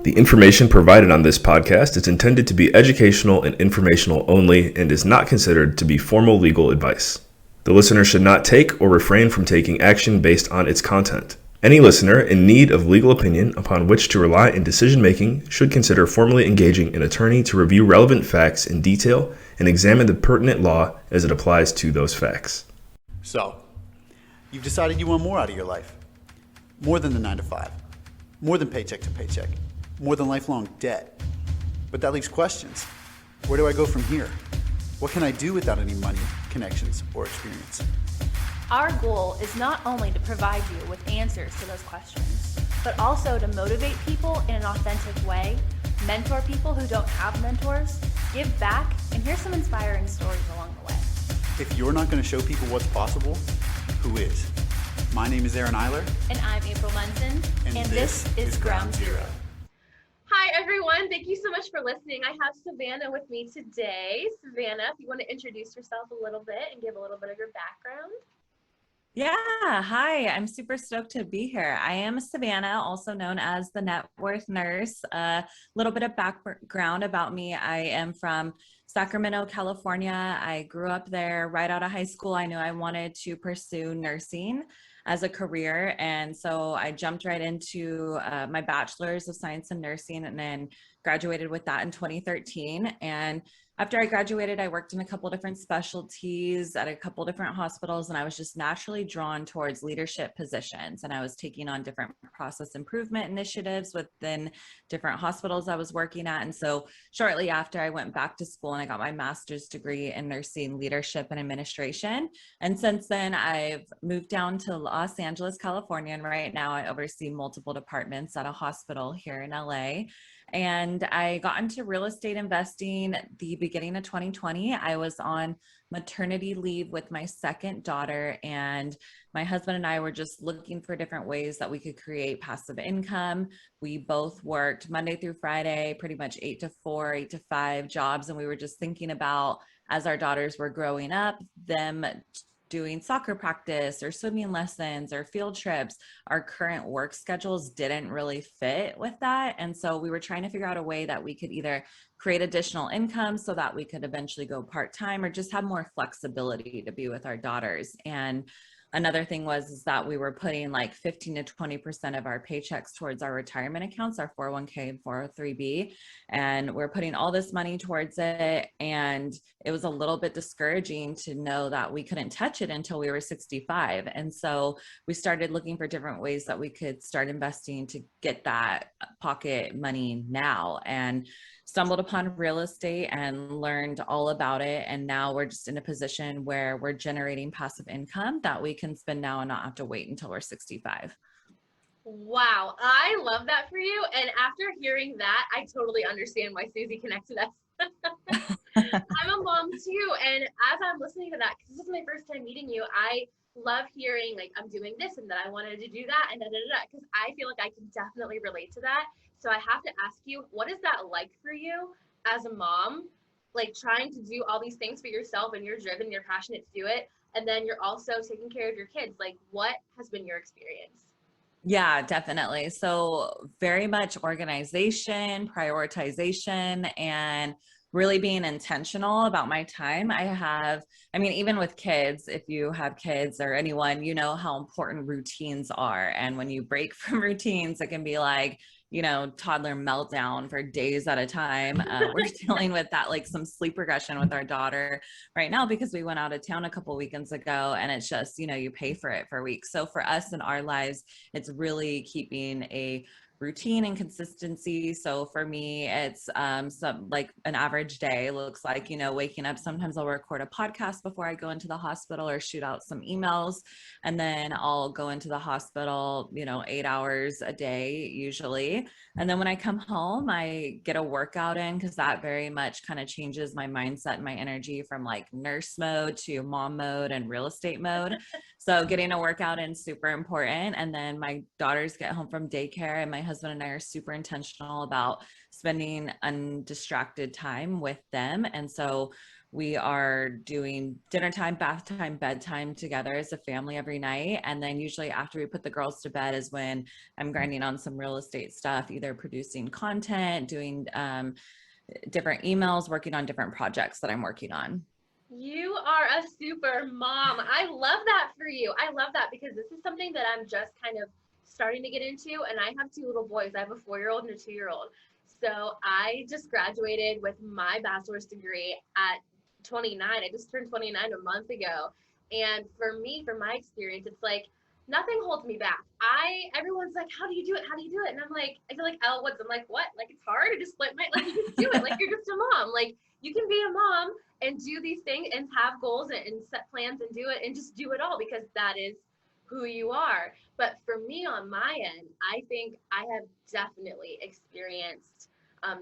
The information provided on this podcast is intended to be educational and informational only and is not considered to be formal legal advice. The listener should not take or refrain from taking action based on its content. Any listener in need of legal opinion upon which to rely in decision-making should consider formally engaging an attorney to review relevant facts in detail and examine the pertinent law as it applies to those facts. So, you've decided you want more out of your life. More than the 9 to 5. More than paycheck to paycheck. More than lifelong debt. But that leaves questions. Where do I go from here? What can I do without any money, connections, or experience? Our goal is not only to provide you with answers to those questions, but also to motivate people in an authentic way, mentor people who don't have mentors, give back, and hear some inspiring stories along the way. If you're not going to show people what's possible, who is? My name is Iler. And I'm April Munson, and this is Ground Zero. Hi, everyone. Thank you so much for listening. I have Savannah with me today. Savannah, if you want to introduce yourself a little bit and give a little bit of your background. Yeah, hi. I'm super stoked to be here. I am Savannah, also known as the Networth nurse. A little bit of background about me. I am from Sacramento, California. I grew up there right out of high school. I knew I wanted to pursue nursing as a career. And so I jumped right into my bachelor's of science in nursing and then graduated with that in 2013. And after I graduated, I worked in a couple different specialties at a couple different hospitals, and I was just naturally drawn towards leadership positions. And I was taking on different process improvement initiatives within different hospitals I was working at. And so shortly after, I went back to school and I got my master's degree in nursing leadership and administration. And since then, I've moved down to Los Angeles, California. And right now I oversee multiple departments at a hospital here in LA. And I got into real estate investing the beginning of 2020. I was on maternity leave with my second daughter, and my husband and I were just looking for different ways that we could create passive income. We both worked Monday through Friday, pretty much 8 to 4, 8 to 5 jobs. And we were just thinking about, as our daughters were growing up, them doing soccer practice or swimming lessons or field trips. Our current work schedules didn't really fit with that. And so we were trying to figure out a way that we could either create additional income so that we could eventually go part-time or just have more flexibility to be with our daughters. And another thing is that we were putting like 15 to 20% of our paychecks towards our retirement accounts, our 401k and 403b. And we're putting all this money towards it. And it was a little bit discouraging to know that we couldn't touch it until we were 65. And so we started looking for different ways that we could start investing to get that pocket money now, and stumbled upon real estate and learned all about it. And now we're just in a position where we're generating passive income that we can spend now and not have to wait until we're 65. Wow, I love that for you. And after hearing that, I totally understand why Susie connected us. I'm a mom too. And as I'm listening to that, because this is my first time meeting you, I love hearing like I'm doing this and that I wanted to do that and because I feel like I can definitely relate to that. So I have to ask you, what is that like for you as a mom, like trying to do all these things for yourself and you're driven, you're passionate to do it, and then you're also taking care of your kids? Like, what has been your experience? Yeah, definitely. So very much organization, prioritization, and really being intentional about my time. Even with kids, if you have kids or anyone, you know how important routines are. And when you break from routines, it can be like, toddler meltdown for days at a time. We're dealing with that, like some sleep regression with our daughter right now because we went out of town a couple weekends ago, and it's just, you pay for it for weeks. So for us in our lives, it's really keeping a routine and consistency. So for me, it's some like an average day looks like, waking up. Sometimes I'll record a podcast before I go into the hospital or shoot out some emails. And then I'll go into the hospital, 8 hours a day usually. And then when I come home, I get a workout in because that very much kind of changes my mindset and my energy from like nurse mode to mom mode and real estate mode. So getting a workout in is super important. And then my daughters get home from daycare, and my husband and I are super intentional about spending undistracted time with them. And so we are doing dinner time, bath time, bedtime together as a family every night. And then usually after we put the girls to bed is when I'm grinding on some real estate stuff, either producing content, doing different emails, working on different projects that I'm working on. You are a super mom. I love that for you. I love that because this is something that I'm just kind of starting to get into. And I have two little boys. I have a 4-year-old and a 2-year-old. So I just graduated with my bachelor's degree at 29. I just turned 29 a month ago. And for me, from my experience, it's like nothing holds me back. Everyone's like, how do you do it? How do you do it? And I'm like, I feel like Elle Woods. I'm like, what? Like it's hard. I just like you just do it. Like you're just a mom. Like you can be a mom and do these things and have goals and set plans and do it and just do it all because that is who you are. But for me on my end, I think I have definitely experienced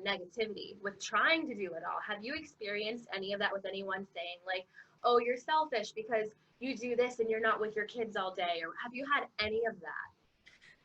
negativity with trying to do it all. Have you experienced any of that with anyone saying like, oh, you're selfish because you do this and you're not with your kids all day? Or have you had any of that?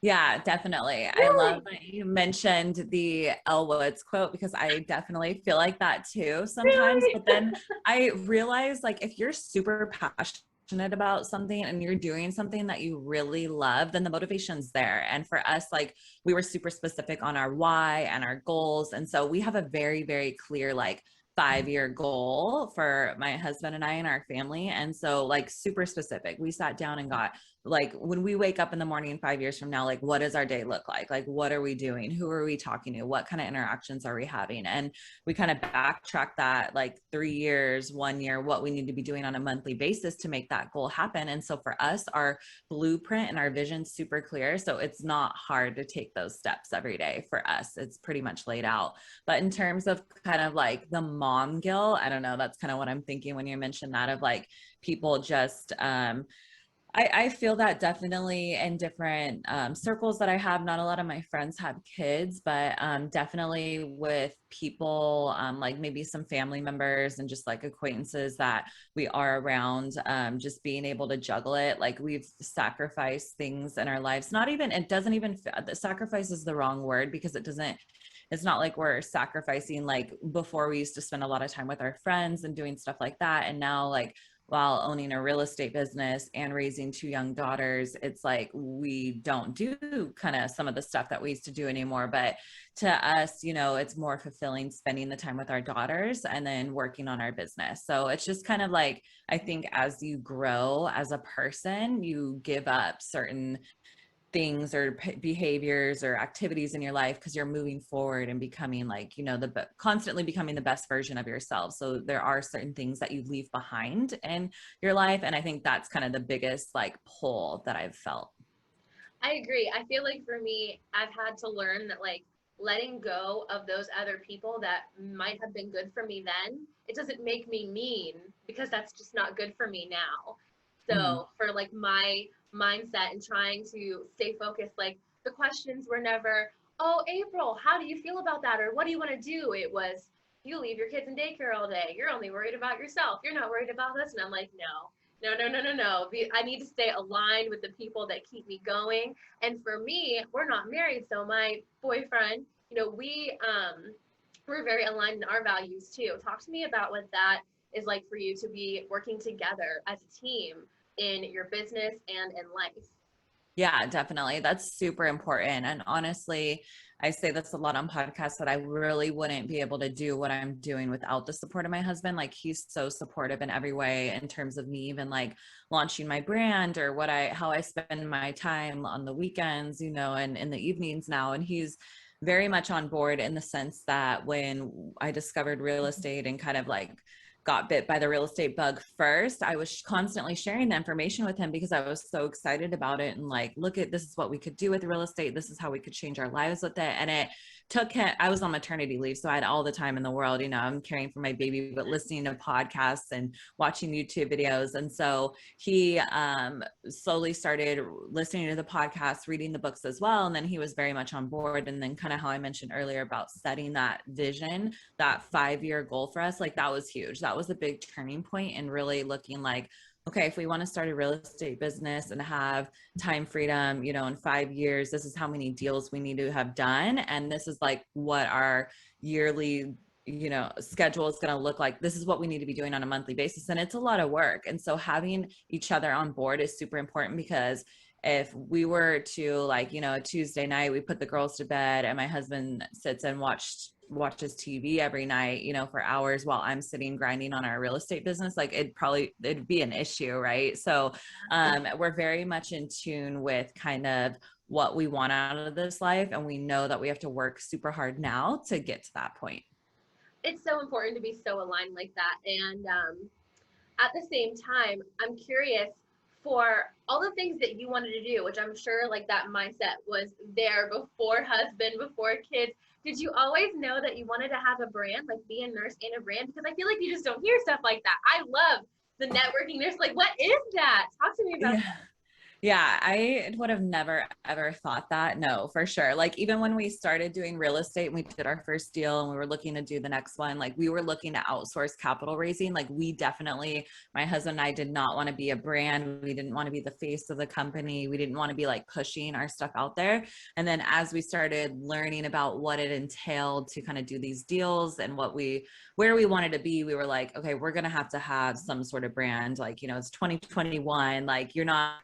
Yeah, definitely. Really? I love that you mentioned the Elle Woods quote because I definitely feel like that too sometimes. Really? But then I realize like if you're super passionate about something and you're doing something that you really love, then the motivation's there. And for us, like we were super specific on our why and our goals. And so we have a very, very clear like 5-year goal for my husband and I and our family. And so like super specific, we sat down and got like when we wake up in the morning 5 years from now, like what does our day look like? Like what are we doing? Who are we talking to? What kind of interactions are we having? And we kind of backtrack that like 3 years, 1 year, what we need to be doing on a monthly basis to make that goal happen. And so for us, our blueprint and our vision super clear. So it's not hard to take those steps every day for us. It's pretty much laid out. But in terms of kind of like the mom guilt, I don't know, that's kind of what I'm thinking when you mentioned that of like people just I feel that definitely in different circles that I have. Not a lot of my friends have kids, but definitely with people like maybe some family members and just like acquaintances that we are around, just being able to juggle it. Like we've sacrificed things in our lives. Not even, it doesn't even, the sacrifice is the wrong word because it's not like we're sacrificing like before we used to spend a lot of time with our friends and doing stuff like that. And now like, while owning a real estate business and raising 2 young daughters, it's like we don't do kind of some of the stuff that we used to do anymore. But to us, you know, it's more fulfilling spending the time with our daughters and then working on our business. So it's just kind of like, I think as you grow as a person, you give up certain things or behaviors or activities in your life because you're moving forward and becoming like, you know, constantly becoming the best version of yourself. So there are certain things that you leave behind in your life. And I think that's kind of the biggest like pull that I've felt. I agree. I feel like for me, I've had to learn that like letting go of those other people that might have been good for me then, it doesn't make me mean because that's just not good for me now. So for like my mindset and trying to stay focused, like the questions were never, oh, April, how do you feel about that? Or what do you want to do? It was, you leave your kids in daycare all day. You're only worried about yourself. You're not worried about us. And I'm like, no. I need to stay aligned with the people that keep me going. And for me, we're not married. So my boyfriend, you know, we're very aligned in our values too. Talk to me about what that is like for you to be working together as a team in your business and in life. Yeah, definitely. That's super important. And honestly, I say this a lot on podcasts that I really wouldn't be able to do what I'm doing without the support of my husband. Like he's so supportive in every way in terms of me even like launching my brand or how I spend my time on the weekends, you know, and in the evenings now. And he's very much on board in the sense that when I discovered real estate and kind of like got bit by the real estate bug first, I was constantly sharing the information with him because I was so excited about it and like, look at, this is what we could do with real estate. This is how we could change our lives with it. And it took him, I was on maternity leave, so I had all the time in the world, you know, I'm caring for my baby, but listening to podcasts and watching YouTube videos. And so he slowly started listening to the podcasts, reading the books as well. And then he was very much on board. And then kind of how I mentioned earlier about setting that vision, that 5-year goal for us, like that was huge. That was a big turning point and really looking like, okay, if we want to start a real estate business and have time freedom, you know, in 5 years, this is how many deals we need to have done. And this is like what our yearly schedule is going to look like. This is what we need to be doing on a monthly basis. And it's a lot of work. And so having each other on board is super important, because if we were to, like, a Tuesday night, we put the girls to bed and my husband sits and watches TV every night, for hours while I'm sitting grinding on our real estate business, like it'd be an issue. Right. So we're very much in tune with kind of what we want out of this life. And we know that we have to work super hard now to get to that point. It's so important to be so aligned like that. And at the same time, I'm curious, for all the things that you wanted to do, which I'm sure like that mindset was there before husband, before kids, did you always know that you wanted to have a brand, like be a nurse and a brand? Because I feel like you just don't hear stuff like that. I love the networking nurse. Like, what is that? Talk to me about that. Yeah, I would have never, ever thought that. No, for sure. Like, even when we started doing real estate and we did our first deal and we were looking to do the next one, like we were looking to outsource capital raising. Like we definitely, my husband and I did not want to be a brand. We didn't want to be the face of the company. We didn't want to be like pushing our stuff out there. And then as we started learning about what it entailed to kind of do these deals and where we wanted to be, we were like, okay, we're going to have some sort of brand. Like, it's 2021, like you're not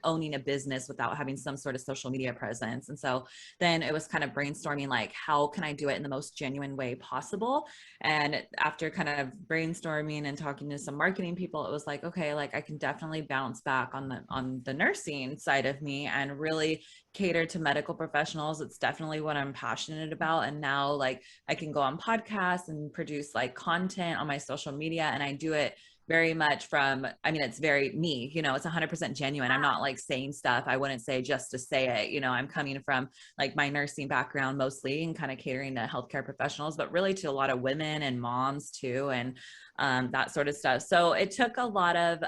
owning a business without having some sort of social media presence. And so then it was kind of brainstorming, like, how can I do it in the most genuine way possible? And after kind of brainstorming and talking to some marketing people, it was like, okay, like I can definitely bounce back on the nursing side of me and really cater to medical professionals. It's definitely what I'm passionate about. And now like I can go on podcasts and produce like content on my social media, and I do it very much it's very me, it's 100% genuine. I'm not like saying stuff I wouldn't say just to say it. I'm coming from like my nursing background mostly and kind of catering to healthcare professionals, but really to a lot of women and moms too. And that sort of stuff. So it took a lot of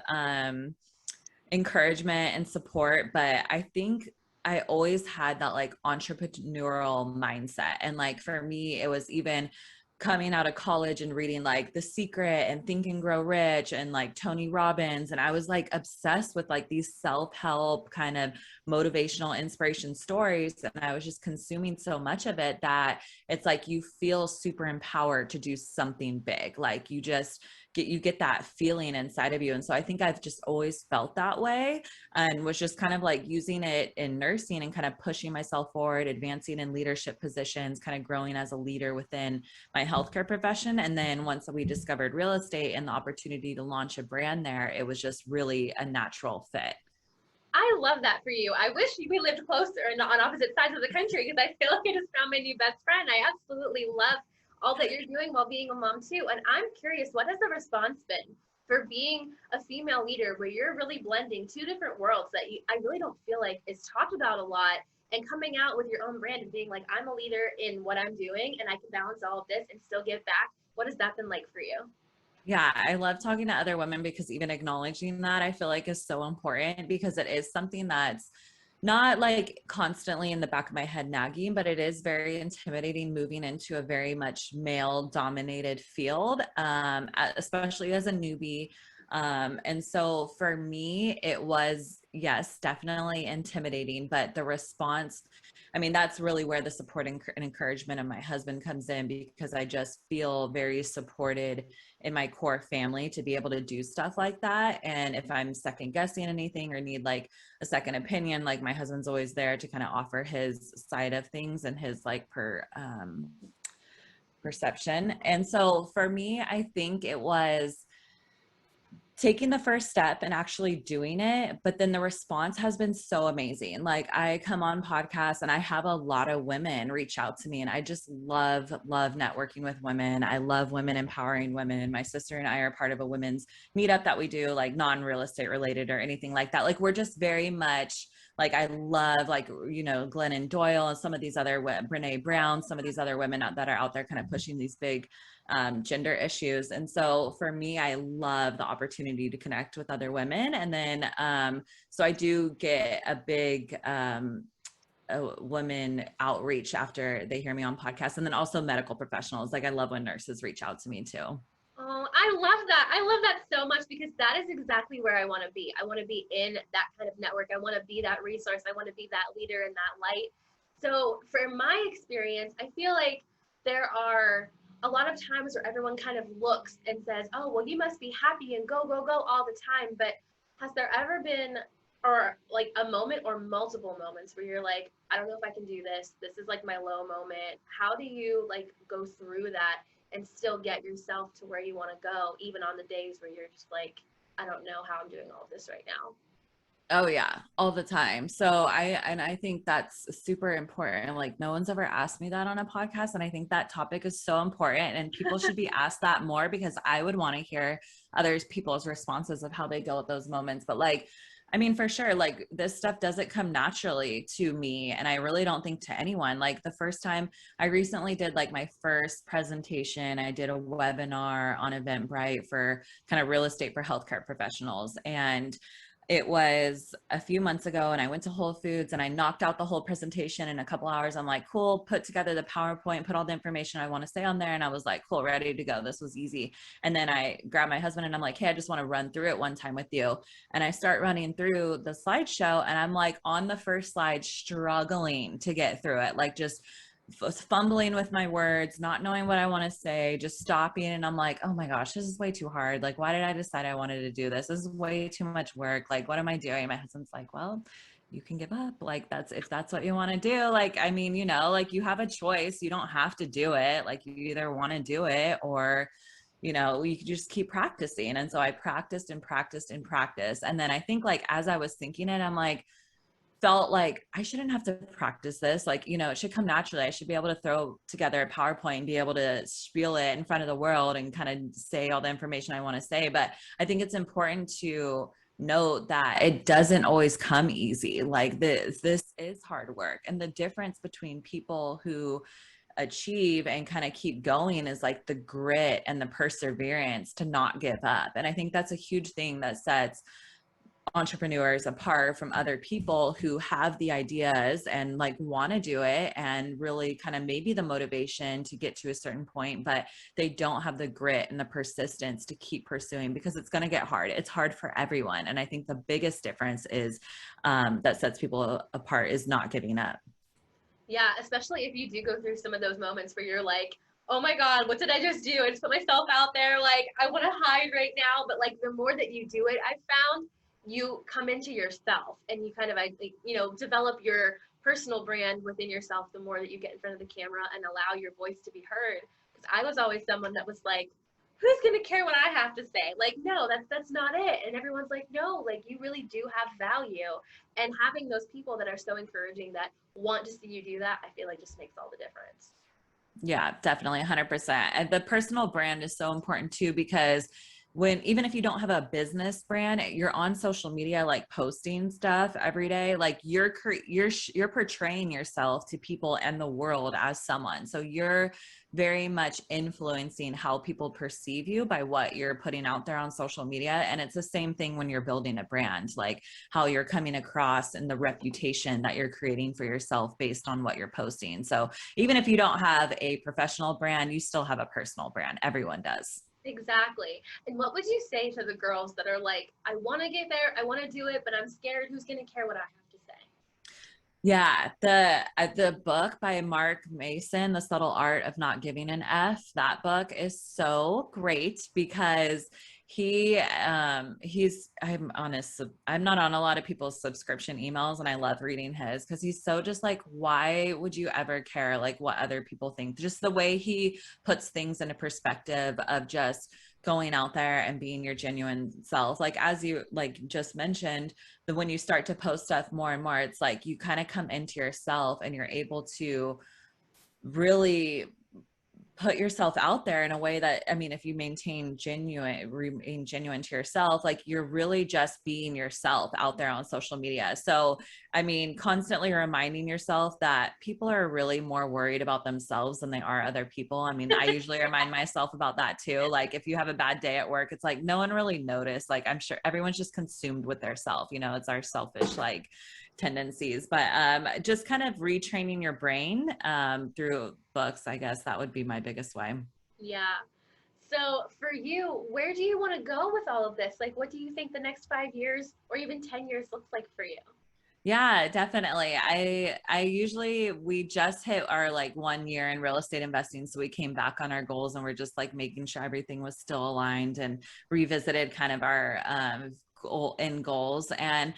encouragement and support, but I think I always had that like entrepreneurial mindset. And like, for me, it was even coming out of college and reading like The Secret and Think and Grow Rich and like Tony Robbins. And I was like obsessed with like these self-help kind of motivational inspiration stories. And I was just consuming so much of it that it's like you feel super empowered to do something big. Like you get that feeling inside of you. And so I think I've just always felt that way, and was just kind of like using it in nursing and kind of pushing myself forward, advancing in leadership positions, kind of growing as a leader within my healthcare profession. And then once we discovered real estate and the opportunity to launch a brand there, it was just really a natural fit. I love that for you. I wish we lived closer and on opposite sides of the country, because I feel like I just found my new best friend. I absolutely love all that you're doing while being a mom too. And I'm curious, what has the response been for being a female leader where you're really blending two different worlds that I really don't feel like is talked about a lot, and coming out with your own brand and being like, I'm a leader in what I'm doing and I can balance all of this and still give back? What has that been like for you? Yeah, I love talking to other women, because even acknowledging that, I feel like is so important, because it is something that's not like constantly in the back of my head nagging, but it is very intimidating moving into a very much male dominated field, especially as a newbie. And so for me, it was, yes, definitely intimidating, but the response, that's really where the support and encouragement of my husband comes in, because I just feel very supported in my core family to be able to do stuff like that. And if I'm second guessing anything or need like a second opinion, like my husband's always there to kind of offer his side of things and his like perception. And so for me, I think it was taking the first step and actually doing it. But then the response has been so amazing. Like I come on podcasts and I have a lot of women reach out to me, and I just love networking with women. I love women empowering women. My sister and I are part of a women's meetup that we do, like non-real estate related or anything like that. Like we're just very much like, I love like, Glennon Doyle and some of these other, Brene Brown, some of these other women that are out there kind of pushing these big gender issues. And so for me, I love the opportunity to connect with other women. And then, so I do get a big women outreach after they hear me on podcasts. And then also medical professionals. Like I love when nurses reach out to me too. Oh, I love that. I love that so much, because that is exactly where I want to be. I want to be in that kind of network. I want to be that resource. I want to be that leader in that light. So for my experience, I feel like there are a lot of times where everyone kind of looks and says, oh, well, you must be happy and go, go, go all the time. But has there ever been, or like a moment or multiple moments where you're like, I don't know if I can do this. This is like my low moment. How do you like go through that and still get yourself to where you want to go, even on the days where you're just like, I don't know how I'm doing all of this right now? Oh yeah, all the time. So I think that's super important. Like no one's ever asked me that on a podcast. And I think that topic is so important and people should be asked that more because I would want to hear others people's responses of how they deal with those moments. But like, I mean, for sure, like this stuff doesn't come naturally to me. And I really don't think to anyone. Like the first time I recently did like my first presentation, I did a webinar on Eventbrite for kind of real estate for healthcare professionals. And it was a few months ago and I went to Whole Foods and I knocked out the whole presentation in a couple hours. I'm like, cool, put together the PowerPoint, put all the information I want to say on there. And I was like, cool, ready to go. This was easy. And then I grabbed my husband and I'm like, hey, I just want to run through it one time with you. And I start running through the slideshow and I'm like on the first slide, struggling to get through it. Like just fumbling with my words, not knowing what I want to say, just stopping. And I'm like, oh my gosh, this is way too hard. Like, why did I decide I wanted to do this? This is way too much work. Like, what am I doing? My husband's like, well, you can give up. Like, that's, if that's what you want to do. Like, I mean, you know, like you have a choice. You don't have to do it. Like you either want to do it or, you know, you could just keep practicing. And so I practiced and practiced and practiced. And then I think like, as I was thinking it, I'm like, felt like I shouldn't have to practice this. Like, you know, it should come naturally. I should be able to throw together a PowerPoint and be able to spiel it in front of the world and kind of say all the information I want to say. But I think it's important to note that it doesn't always come easy. Like this is hard work. And the difference between people who achieve and kind of keep going is like the grit and the perseverance to not give up. And I think that's a huge thing that sets entrepreneurs apart from other people who have the ideas and like want to do it and really kind of maybe the motivation to get to a certain point, but they don't have the grit and the persistence to keep pursuing because it's going to get hard. It's hard for everyone. And I think the biggest difference is that sets people apart is not giving up. Yeah, especially if you do go through some of those moments where you're like, oh my God, what did I just do? I just put myself out there. Like, I want to hide right now. But like, the more that you do it, I've found you come into yourself and you kind of, you know, develop your personal brand within yourself the more that you get in front of the camera and allow your voice to be heard. Because I was always someone that was like, who's going to care what I have to say? Like, no, that's not it. And everyone's like, no, like you really do have value. And having those people that are so encouraging that want to see you do that, I feel like just makes all the difference. Yeah, definitely 100%. And the personal brand is so important too, because when, even if you don't have a business brand, you're on social media, like posting stuff every day, like you're portraying yourself to people and the world as someone. So you're very much influencing how people perceive you by what you're putting out there on social media. And it's the same thing when you're building a brand, like how you're coming across and the reputation that you're creating for yourself based on what you're posting. So even if you don't have a professional brand, you still have a personal brand. Everyone does. Exactly. And what would you say to the girls that are like, I want to get there, I want to do it, but I'm scared who's going to care what I have to say? Yeah, the book by Mark Mason, The Subtle Art of Not Giving an F, that book is so great because I'm not on a lot of people's subscription emails and I love reading his because he's so just like, why would you ever care like what other people think? Just the way he puts things into perspective of just going out there and being your genuine self. Like, as you like just mentioned, when you start to post stuff more and more, it's like you kind of come into yourself and you're able to really put yourself out there in a way that, I mean, if you remain genuine to yourself, like you're really just being yourself out there on social media. So, I mean, constantly reminding yourself that people are really more worried about themselves than they are other people. I mean, I usually remind myself about that too. Like if you have a bad day at work, it's like, no one really noticed. Like I'm sure everyone's just consumed with their self, you know, it's our selfish, like tendencies, but just kind of retraining your brain through books. I guess that would be my biggest way. Yeah. So for you, where do you want to go with all of this? Like, what do you think the next 5 years or even 10 years looks like for you? Yeah, definitely. I usually, we just hit our like 1 year in real estate investing. So we came back on our goals and we're just like making sure everything was still aligned and revisited kind of our goals. And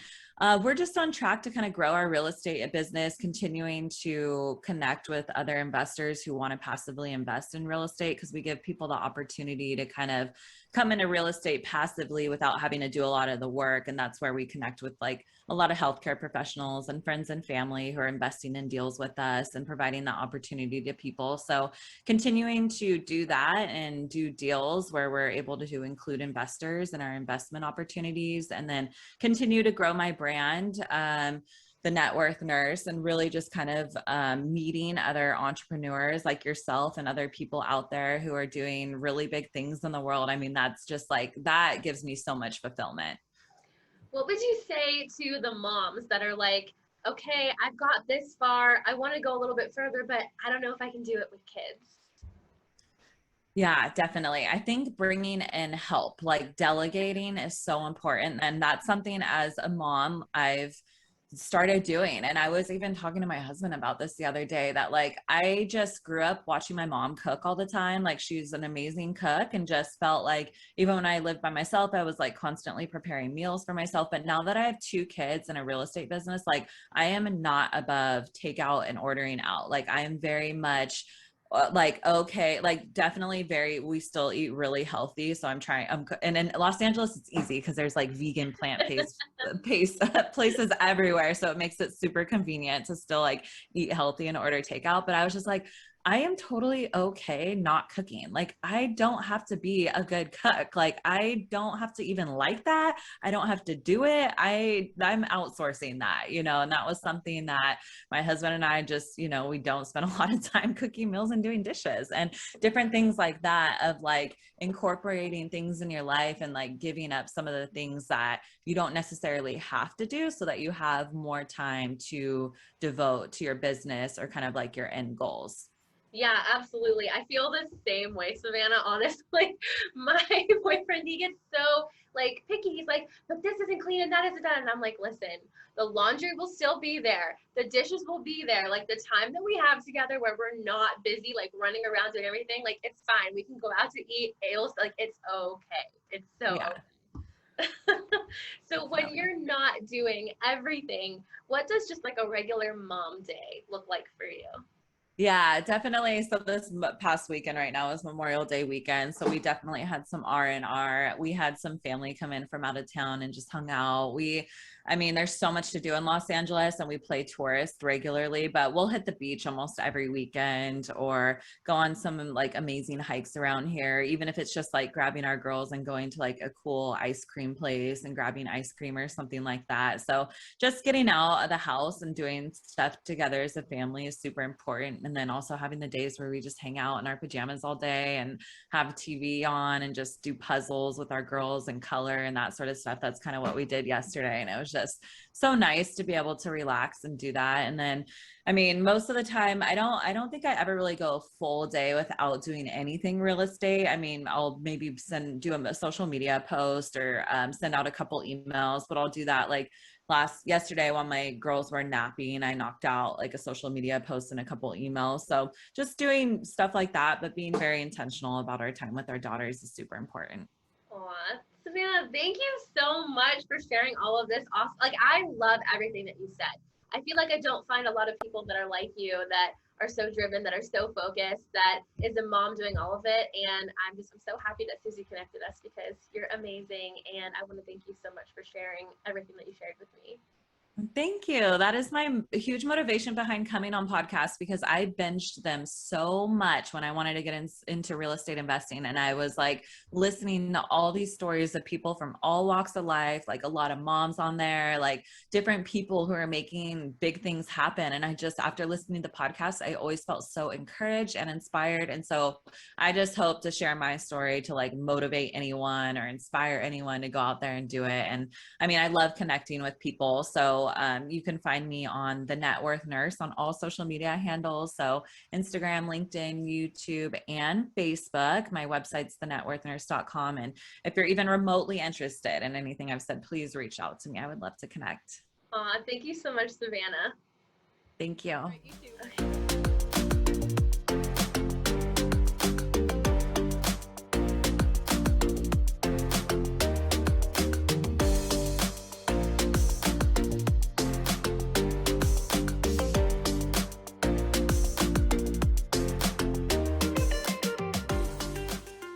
we're just on track to kind of grow our real estate business, continuing to connect with other investors who want to passively invest in real estate, because we give people the opportunity to kind of come into real estate passively without having to do a lot of the work. And that's where we connect with like a lot of healthcare professionals and friends and family who are investing in deals with us and providing the opportunity to people. So continuing to do that and do deals where we're able to include investors in our investment opportunities, and then continue to grow my brand, the Networth Nurse, and really just kind of meeting other entrepreneurs like yourself and other people out there who are doing really big things in the world. I mean, that's just like, that gives me so much fulfillment. What would you say to the moms that are like, okay, I've got this far, I want to go a little bit further, but I don't know if I can do it with kids? Yeah, definitely. I think bringing in help, like delegating, is so important. And that's something as a mom I've started doing. And I was even talking to my husband about this the other day, that like I just grew up watching my mom cook all the time. Like she's an amazing cook, and just felt like even when I lived by myself, I was like constantly preparing meals for myself. But now that I have 2 kids and a real estate business, like I am not above takeout and ordering out. Like I am very much like, okay, like definitely very, we still eat really healthy. So I'm trying, and in Los Angeles, it's easy because there's like vegan plant-based places everywhere. So it makes it super convenient to still like eat healthy and order takeout. But I was just like, I am totally okay not cooking. Like I don't have to be a good cook. Like I don't have to even like that. I don't have to do it. I'm outsourcing that, and that was something that my husband and I just, we don't spend a lot of time cooking meals and doing dishes and different things like that, of like incorporating things in your life and like giving up some of the things that you don't necessarily have to do so that you have more time to devote to your business or kind of like your end goals. Yeah, absolutely. I feel the same way, Savannah. Honestly, my boyfriend, he gets so like picky. He's like, but this isn't clean and that isn't done. And I'm like, listen, the laundry will still be there. The dishes will be there. Like the time that we have together where we're not busy, like running around doing everything, like it's fine. We can go out to eat. Like it's okay. It's so Yeah, okay. So when definitely. you're not doing everything, what does just like a regular mom day look like for you? Yeah, definitely. So this past weekend right now is Memorial Day weekend. So we definitely had some R&R. We had some family come in from out of town and just hung out. I mean, there's so much to do in Los Angeles, and we play tourist regularly, but we'll hit the beach almost every weekend or go on some like amazing hikes around here, even if it's just like grabbing our girls and going to like a cool ice cream place and grabbing ice cream or something like that. So just getting out of the house and doing stuff together as a family is super important. And then also having the days where we just hang out in our pajamas all day and have TV on and just do puzzles with our girls and color and that sort of stuff. That's kind of what we did yesterday. And it was just so nice to be able to relax and do that. And then, I mean, most of the time, I don't think I ever really go a full day without doing anything real estate. I mean, I'll maybe do a social media post or send out a couple emails, but I'll do that like yesterday while my girls were napping. I knocked out like a social media post and a couple emails. So just doing stuff like that, but being very intentional about our time with our daughters is super important. Aw, Savannah, thank you so much for sharing all of this. Awesome. Like, I love everything that you said. I feel like I don't find a lot of people that are like you, that are so driven, that are so focused, that is a mom doing all of it. And I'm so happy that Susie connected us, because you're amazing. And I want to thank you so much for sharing everything that you shared with me. Thank you. That is my huge motivation behind coming on podcasts, because I binged them so much when I wanted to get into real estate investing. And I was like listening to all these stories of people from all walks of life, like a lot of moms on there, like different people who are making big things happen. And I just, after listening to the podcast, I always felt so encouraged and inspired. And so I just hope to share my story to like motivate anyone or inspire anyone to go out there and do it. And I mean, I love connecting with people. So you can find me on the Networth Nurse on all social media handles. So Instagram, LinkedIn, YouTube, and Facebook. My website's thenetworthnurse.com. And if you're even remotely interested in anything I've said, please reach out to me. I would love to connect. Aw, thank you so much, Savannah. Thank you. All right, you too.